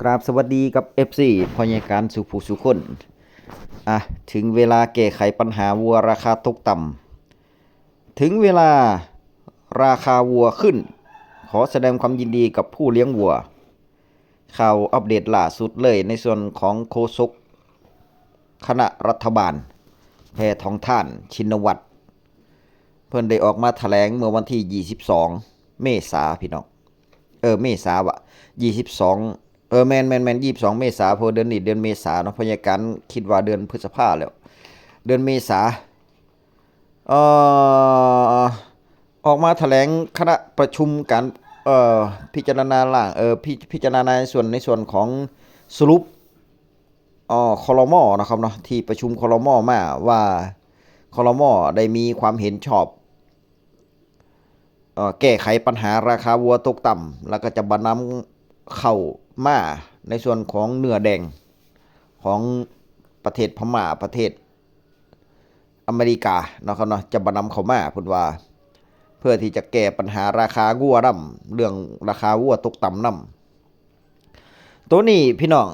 ครับสวัสดีกับ FC พอใหญายการสุผู้สุคนอ่ะถึงเวลาแก้ไขปัญหาวัวราคาตกต่ำถึงเวลาราคาวัวขึ้นขอแสดงความยินดีกับผู้เลี้ยงวัวข่าวอัปเดตล่าสุดเลยในส่วนของโฆษกคณะรัฐบาลแพทองท่านชินวัตรเพิ่นได้ออกมาแถลงเมื่อวันที่22เมษาพี่น้องเมษาวะ22แมน22เมษาเพราะเดือนนี้เดือนเมษาเนาะพยาการคิดว่าเดือนพฤษภาแล้วเดือนเมษาเอ่อออกมาแถลงคณะประชุมการพิจารณาร่างพิจารณาในส่วนของสรุปครมนะครับเนาะที่ประชุมครมมาว่าครมได้มีความเห็นชอบแก้ไขปัญหาราคาวัวตกต่ำแล้วก็จะบรรนำเข้ามาในส่วนของเนื้อแดงของประเทศพม่าประเทศอเมริกาเนาะครับเนาะจะบรรนำเข้ามาพูดว่าเพื่อที่จะแก้ปัญหาราคาวัวน้ำเรื่องราคาวัวตกต่ำน้ำตัวนี้พี่น้อง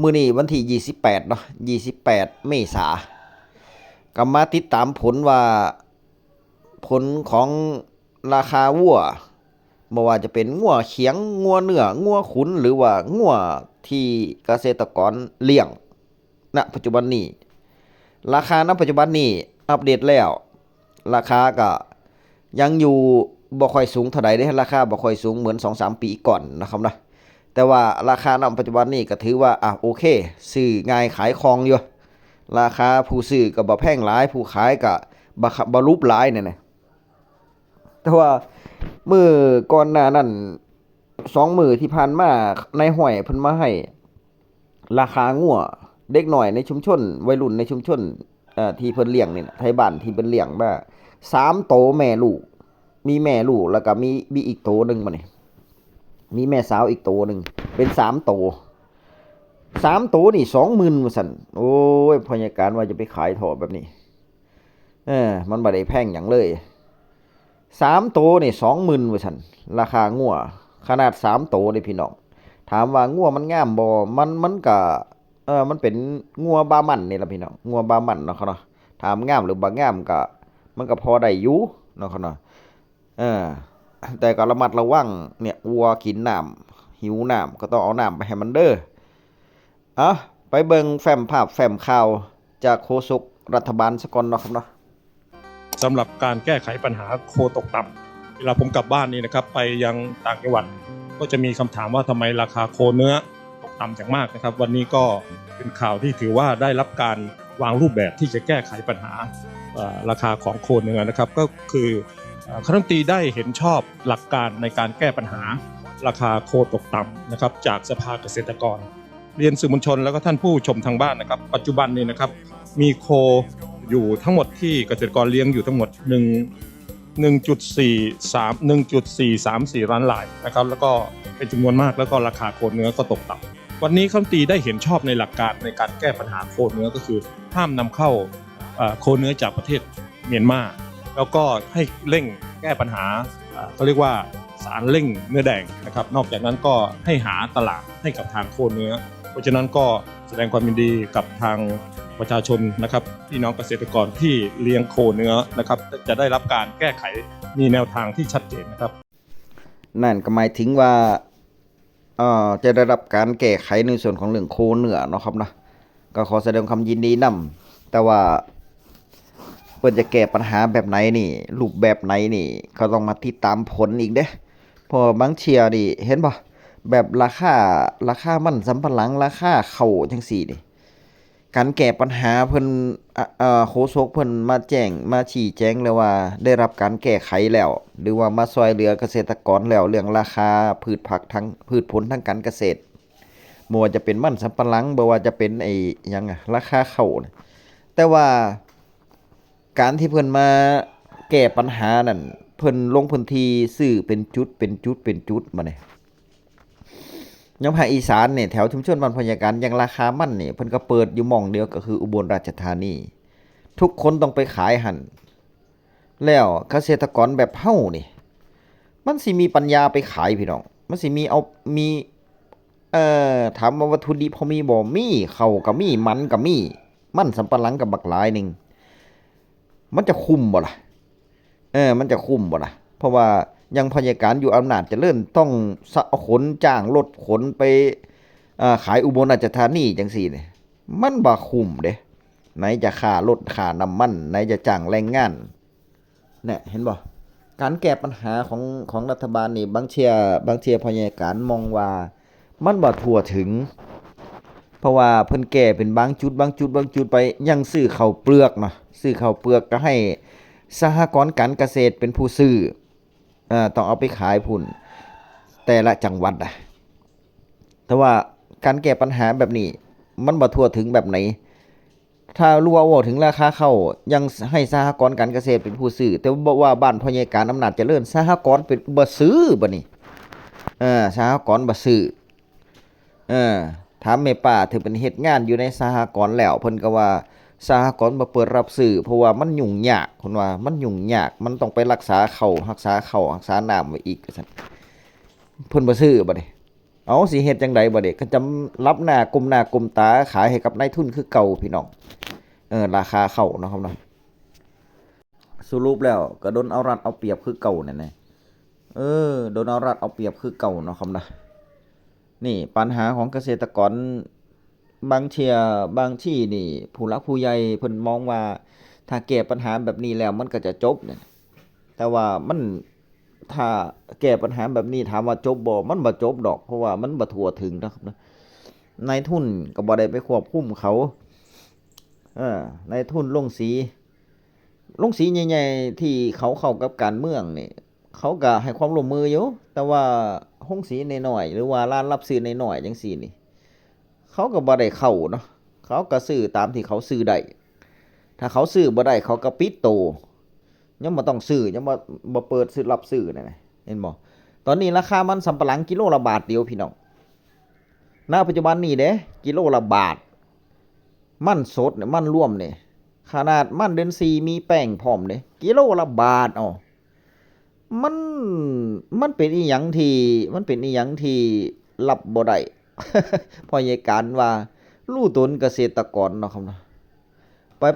มื้อนี้วันที่28เนาะ28เมษายนก็มาติดตามผลว่าผลของราคาวัวบ่ว่าจะเป็นงัวเขียงงัวเนื้องัวขุนหรือว่างัวที่เกษตรกรเลี้ยงณปัจจุบันนี้ราคาณปัจจุบันนี้อัปเดตแล้วราคาก็ยังอยู่บ่ค่อยสูงเท่าใดเด้ราคาบ่ค่อยสูงเหมือน 2-3 ปีก่อนนะครับนะแต่ว่าราคาณปัจจุบันนี้ก็ถือว่าโอเคซื้อง่ายขายคล่องอยู่ราคาผู้ซื้อก็บ่แพงหลายผู้ขายก็บ่รูปหลายนั่นน่ะแต่ว่ามื้อก่อนหน้านั้น2มื้อที่ผ่านมาในห้อยเพิ่นมาให้ราคางัวเด็กน้อยในชุมชนวัยรุ่นในชุมชนที่เพิ่นเลี้ยงนี่น่ะไทบ้านที่เพิ่นเลี้ยงมา3โตแม่ลูกมีแม่ลูกแล้วก็มีอีกโตหนึงบัดนี้มีแม่สาวอีกโตหนึงเป็น3โต3โตนี่ 20,000ว่าซั่นโอ้ยพยาการว่าจะไปขายเถาะแบบนี้มันบ่ได้แพงหยังเลย3โตนี่20,000ว่าซั่นราคางัวขนาด3โตเด้พี่น้องถามว่างัวมันงามบ่มันก็มันเป็นงัวบามันนี่ล่ะพี่น้องงัวบามันเนาะครับเนาะถามงามหรือบ่งามก็มันก็พอได้อยู่เนาะครับเนาะเออแต่ก็ระมัดระวังเนี่ยวัวกินน้ำหิวน้ำก็ต้องเอาน้ำไปให้มันเด้อไปเบิ่งแฟ้มภาพแฟ้มข่าวจากโฆษกรัฐบาลซะก่อนเนาะครับเนาะสำหรับการแก้ไขปัญหาโคตกต่ำเวลาผมกลับบ้านนี่นะครับไปยังต่างจังหวัดก็จะมีคำถามว่าทำไมราคาโคเนื้อตกต่ำอย่างมากนะครับวันนี้ก็เป็นข่าวที่ถือว่าได้รับการวางรูปแบบที่จะแก้ไขปัญหาราคาของโคเนื้อนะครับก็คือคณะรัฐมนตรีได้เห็นชอบหลักการในการแก้ปัญหาราคาโคตกต่ำนะครับจากสภาเกษตรกรเรียนสื่อมวลชนแล้วก็ท่านผู้ชมทางบ้านนะครับปัจจุบันนี้นะครับมีโคอยู่ทั้งหมดที่เกษตรกรเลี้ยงอยู่ทั้งหมด1.34 ล้านรายนะครับแล้วก็เป็นจำนวนมากแล้วก็ราคาโคเนื้อก็ตกต่ำวันนี้คณะรัฐมนตรีได้เห็นชอบในหลักการในการแก้ปัญหาโคเนื้อก็คือห้ามนำเข้าโคเนื้อจากประเทศเมียนมาแล้วก็ให้เร่งแก้ปัญหาเขาเรียกว่าสารเร่งเนื้อแดงนะครับนอกจากนั้นก็ให้หาตลาดให้กับทางโคเนื้อเพราะฉะนั้นก็แสดงความยินดีกับทางประชาชนนะครับพี่น้องเกษตรกรที่เลี้ยงโคเนื้อนะครับจะได้รับการแก้ไขมีแนวทางที่ชัดเจนนะครับนั่นก็หมายถึงว่าจะได้รับการแก้ไขในส่วนของเรื่องโคเนื้อเนาะครับนะก็ขอแสดงความยินดีนํแต่ว่าเพิ่นจะแก้ปัญหาแบบไหนนี่รูปแบบไหนนี่ก็ต้องมาติดตามผลอีกเด้เพราะบางเที่ยนี่เห็นบ่แบบราคามันสำปะหลังราคาข้าวจังซี่นี่การแก้ปัญหาเพิ่นโฆษกเพิ่นมาแจ้งมาชี้แจงแล้วว่าได้รับการแก้ไขแล้วหรือว่ามาช่วยเหลือเกษตรกรแล้วเรื่องราคาพืชผักทั้งพืชผลทางการเกษตรบ่ว่าจะเป็นมันสำปะหลังบ่ว่าจะเป็นไอ้หยังราคาข้าวแต่ว่าการที่เพิ่นมาแก้ปัญหานั่นเพิ่นลงพื้นที่ซื้อเป็นจุดมานี่ยังภาคอีสานเนี่ยแถวชุมชนบ้านพญาการยังราคามันนี่เพิ่นก็เปิดอยู่หม้องเดียวก็คืออุบลราชธานีทุกคนต้องไปขายหั่นแล้วเกษตรกรแบบเฮานี่มันสิมีปัญญาไปขายพี่น้อง มันสิมีมีถามว่าวัตถุดิบเขามีบ่มีข้าวก็มีมันก็มีมันสำปะหลังกับบักหลายหนึงมันจะคุ้มบ่ล่ะมันจะคุ้มบ่ล่ะเพราะว่ายังพยาการอยู่อำนาจเจริญต้องขนจ้างรถขนไปขายอุบลราชธานีจังซี่นี่มันบ่คุ้มเด้ไหนจะค่ารถค่าน้ำมันไหนจะจ้างแรงงานเนี่ยเห็นบ่การแก้ปัญหาของรัฐบาลนี่บางเที่ยพยาการมองว่ามันบ่ทั่วถึงเพราะว่าเพิ่นแก้เป็นบางจุดไปยังซื้อข้าวเปลือกเนาะซื้อข้าวเปลือกก็ให้สหกรณ์การเกษตรเป็นผู้ซื้อต้องเอาไปขายพุ่นแต่ละจังหวัดแต่ว่าการแก้ปัญหาแบบนี้มันบ่ทั่วถึงแบบไหนถ้ารู้ว่าถึงราคาข้าวยังให้สหกรณ์การเกษตรเป็นผู้ซื้อแต่ว่าบ้านพ่อใหญ่การอำนาจเจริญสหกรณ์เป็นบ่ซื้อบัดนี้สหกรณ์บ่ซื้อถามแม่ป้าถือเป็นเฮ็ดงานอยู่ในสหกรณ์แล้วเพิ่นก็ว่าสหกรณ์บ่เปิดรับซื้อเพราะว่ามันยุ่งยากเพิ่นว่ามันยุ่งยากมันต้องไปรักษาข้าวรักษาน้ำไว้อีกว่าซั่นเพิ่นบ่ซื้อบัดนี้เอาสิเฮ็ดจังไดบัดนี้ก็จำรับหน้ากุมตาขายให้กับนายทุนคือเก่าพี่น้องราคาข้าวเนาะครับเนาะสรุปแล้วก็โดนเอารัดเอาเปรียบคือเก่านั่นแหละโดนเอารัดเอาเปรียบคือเก่าเนาะครับนะนี่ปัญหาของเกษตรกรบางที่นี่ผู้หลักผู้ใหญ่เพิ่นมองว่าถ้าแก้ปัญหาแบบนี้แล้วมันก็จะจบเนี่ยแต่ว่ามันถ้าแก้ปัญหาแบบนี้ถามว่าจบบ่มันบ่จบดอกเพราะว่ามันบ่ทั่วถึงนะครับนะนายทุนก็บ่ได้ไปควบคุมเขานายทุนลงสีใหญ่ๆที่เขาเข้ากับการเมืองนี่เขาก็ให้ความร่วมมืออยู่แต่ว่าโรงสีน้อยๆหรือว่าร้านรับซื้อน้อยๆจังซี่นี่เขาก็บ่ได้เข้าเนาะเขาก็ซื้อตามที่เขาซื้อได้ถ้าเขาซื้อบ่ได้เขาก็ปิดโตยังบ่ต้องซื้อยังบ่เปิดซื้อรับซื้อนั่นน่ะเห็นบ่ตอนนี้ราคามันสำปะหลังกิโลละบาทเดียวพี่น้องณปัจจุบันนี้เด้กิโลละบาทมันสดเนี่ยมันร่วมเนี่ยขนาดมันเดือน4มีแป้งพร้อมเด้กิโลละบาทมันเป็นอีหยังที่รับบ่ได้ พ่อใหญ่การว่ารู้ตนเกษตรกรเนาะครับเนาะ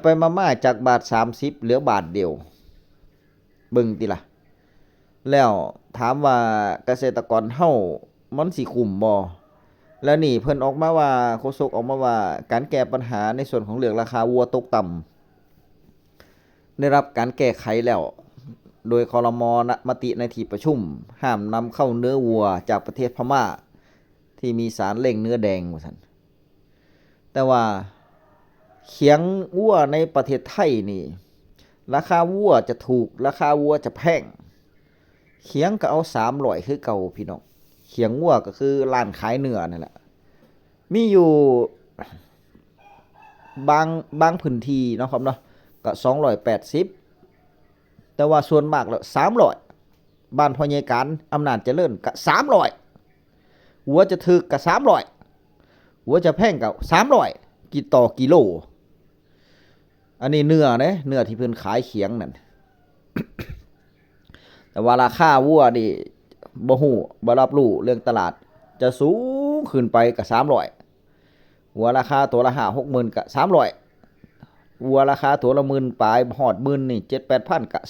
ไปมาๆจากบาท30เหลือบาทเดียวเบิ่งติล่ะแล้วถามว่าเกษตรกรเฮามันสิคุ้มบ่แล้วนี่เพิ่นออกมาว่าโฆษกออกมาว่าการแก้ปัญหาในส่วนของเรื่องราคาวัวตกต่ำได้รับการแก้ไขแล้วโดยครม.มติในที่ประชุมห้ามนำเข้าเนื้อวัวจากประเทศพม่าที่มีสารเร่งเนื้อแดงว่าซั่นแต่ว่าเขียงวัวในประเทศไทยนี่ราคาวัวจะถูกราคาวัวจะแพงเขียงก็เอา300คือเก่าพี่น้องเขียงวัวก็คือร้านขายเนื้อนั่นแหละมีอยู่บางพื้นที่เนาะครับเนาะก็280แต่ว่าส่วนมากแล้ว300บ้านพ่อใหญ่การอำนาจเจริญก็300หัวจะถึกก็300หัวจะแพงก็300ต่อกิโลอันนี้เนื้อที่เพิ่นขายเขียงนั่น แต่ว่าราคาวัวนี่บ่ฮู้บ่รับรู้เรื่องตลาดจะสูงขึ้นไปก็300หัวราคาตัวละ5-6 หมื่นก็300วัวราคาตัวละหมื่นปลายฮอดหมื่นนี่ 7-8 พันก็300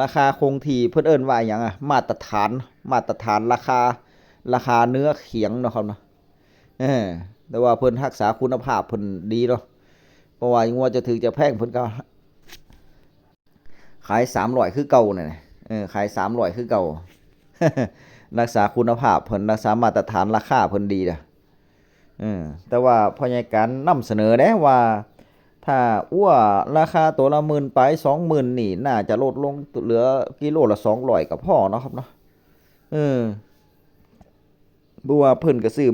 ราคาคงที่เพิ่นเอิ้นว่าหยังมาตรฐานราคาเนื้อเขียงเนาะครับเนาะแต่ว่าเพิ่นรักษาคุณภาพเพิ่นดีเนาะเพราะว่างัวจะถึกจะแพงเพิ่นก็ขาย300คือเก่านั่นน่ะขาย300คือเก่า รักษาคุณภาพเพิ่นรักษามาตรฐานราคาเพิ่นดีนะแต่ว่าพ่อใหญ่การนำเสนอเด้ว่าถ้าวัวราคาตัวละหมื่นไป20,000นี่น่าจะลดลงเหลือกิโลละ200ก็พอเนาะครับเนาะบัวเพิ่นก็ซื้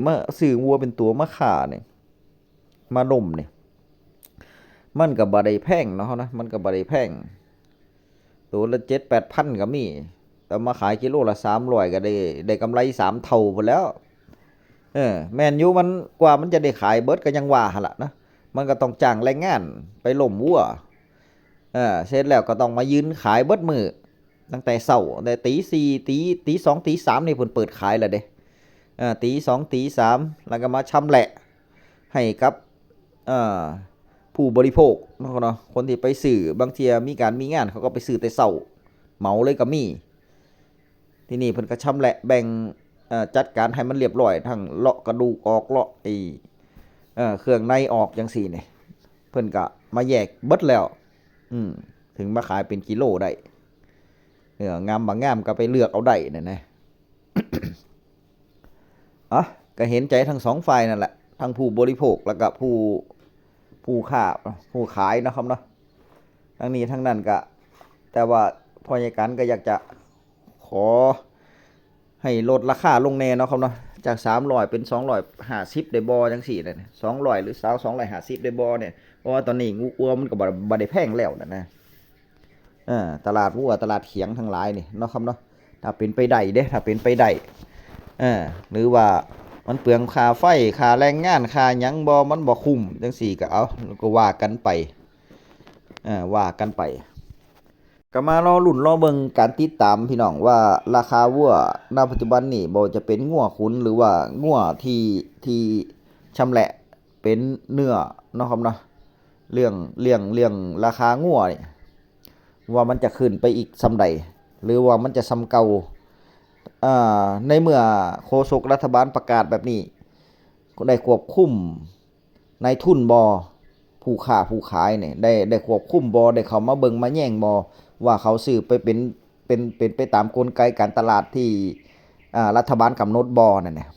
อวัวเป็นตัวมาฆ่านี่มาดมนี่มันก็บ่ได้แพงเนาะนะมันก็บ่ได้แพงตัวละ 7-8 พันก็มีแต่มาขายกิโลละ300ก็ได้กำไร3เท่าพุ่นแล้วแม่นอยู่มันกว่ามันจะได้ขายเบิดก็ยังว่าหั่นล่ะนะมันก็ต้องจ้างแรงงานไปล้มวัวเสร็จแล้วก็ต้องมายืนขายเบิดมื้อ ตั้งแต่เช้าแต่ตีสี่ตีสองตีสามนี่เพิ่นเปิดขายแล้วเด้ตีสองตีสามแล้วก็มาชำแหละให้กับเอ่อผู้บริโภคเนาะคนที่ไปซื้อบางเทียมีการมีงานเขาก็ไปซื้อแต่เช้าเหมาเลยก็มีที่นี่เพิ่นก็ชำแหละแบ่งจัดการให้มันเรียบร้อยทั้งเลาะกระดูกออกเลาะไอ้เครื่องในออกจังซี่นี่เพิ่นก็มาแยกเบิดแล้วถึงมาขายเป็นกิโลได้งามบางงามก็ไปเลือกเอาได้นั่นนะ ก็เห็นใจทั้งสองฝ่ายนั่นแหละทั้งผู้บริโภคแล้วก็ผู้ค้าผู้ขายนะครับเนาะทั้งนี้ทั้งนั้นก็แต่ว่าพอใหญ่กันก็อยากจะขอให้ลดราคาลงแน่เนาะครับเนาะจาก300เป็น250ได้บ่จังซี่นั่น200หรือ250ได้บ่เนี่ยเพราะว่าตอนนี้งูอัวมันก็บ่ได้แพงแล้วนะตลาดวัวตลาดเขียงทั้งหลายนี่เนาะครับเนาะถ้าเป็นไปได้เด้ถ้าเป็นไปได้หรือว่ามันเปลืองค่าไฟค่าแรงงานค่าหยังบ่มันบ่คุ้มจังซี่ก็เอาก็ว่ากันไปว่ากันไปก็มารอลุ้นรอเบิ่งการติดตามพี่น้องว่าราคาวัวณปัจจุบันนี้บ่จะเป็นงัวขุนหรือว่างัวที่ชำแหละเป็นเนื้อเนาะครับเนาะเรื่องราคางัวนี่ว่ามันจะขึ้นไปอีกส่ำใดหรือว่ามันจะส่ำเก่าในเมื่อโฆษกรัฐบาลประกาศแบบนี้ได้ควบคุมนายทุนบ่ผู้ค้าผู้ขายเนี่ยได้ควบคุมบ่ได้เข้ามาเบิ่งมาแย่งบ่ว่าเขาซื้อไปเป็นไปตามกลไกการตลาดที่รัฐบาลกำหนดบ่นั่นน่ะ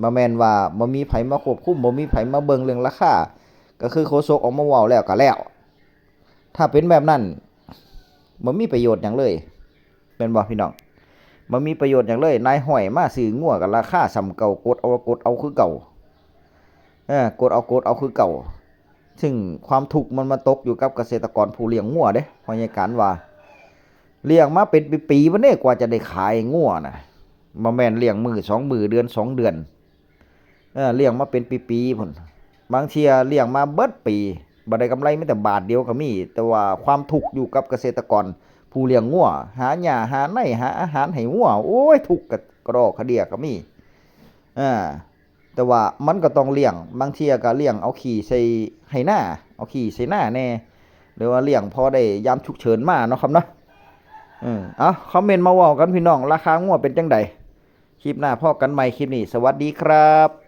บ่แม่นว่าบ่มีไผมาควบคุมบ่มีไผมาเบิ่งเรื่องราคาก็คือโฆษกออกมาเว้าแล้วก็แล้วถ้าเป็นแบบนั้นบ่มีประโยชน์หยังเลยแม่นบ่พี่น้องบ่มีประโยชน์หยังเลยนายห้อยมาซื้องัวก็ราคาส่ำเก่ากดเอาคือเก่ากดเอาคือเก่าซึ่งความทุกข์มันมาตกอยู่กับเกษตรกรผู้เลี้ยงงัวเด้เพราะอย่างการว่าเลี้ยงมาเป็นปีๆบ่ได้กว่าจะได้ขายงัวน่ะบ่แม่นเลี้ยงมื้อ2มื้อเดือน2เดือนเลี้ยงมาเป็นปีๆพุ่นบางเที่ยเลี้ยงมาเบิดปีบ่ได้กำไรแม้แต่บาทเดียวก็มีแต่ว่าความทุกข์อยู่กับเกษตรกรผู้เลี้ยงงัวหาหญ้าหาไนหาอาหารให้งัวโอ้ยทุกข์กระดอกกระเดียก็มีแต่ว่ามันก็ต้องเลี้ยงบางเที่ยก็เลี้ยงเอาขี้ใส่ให้หน้าเอาขี้ใส่หน้าแน่หรือว่าเลี้ยงพอได้ยามฉุกเฉินมาเนาะครับเนาะคอมเมนต์มาเว้ากันพี่น้องราคางัวเป็นจังไดคลิปหน้าพบกันใหม่คลิปนี้สวัสดีครับ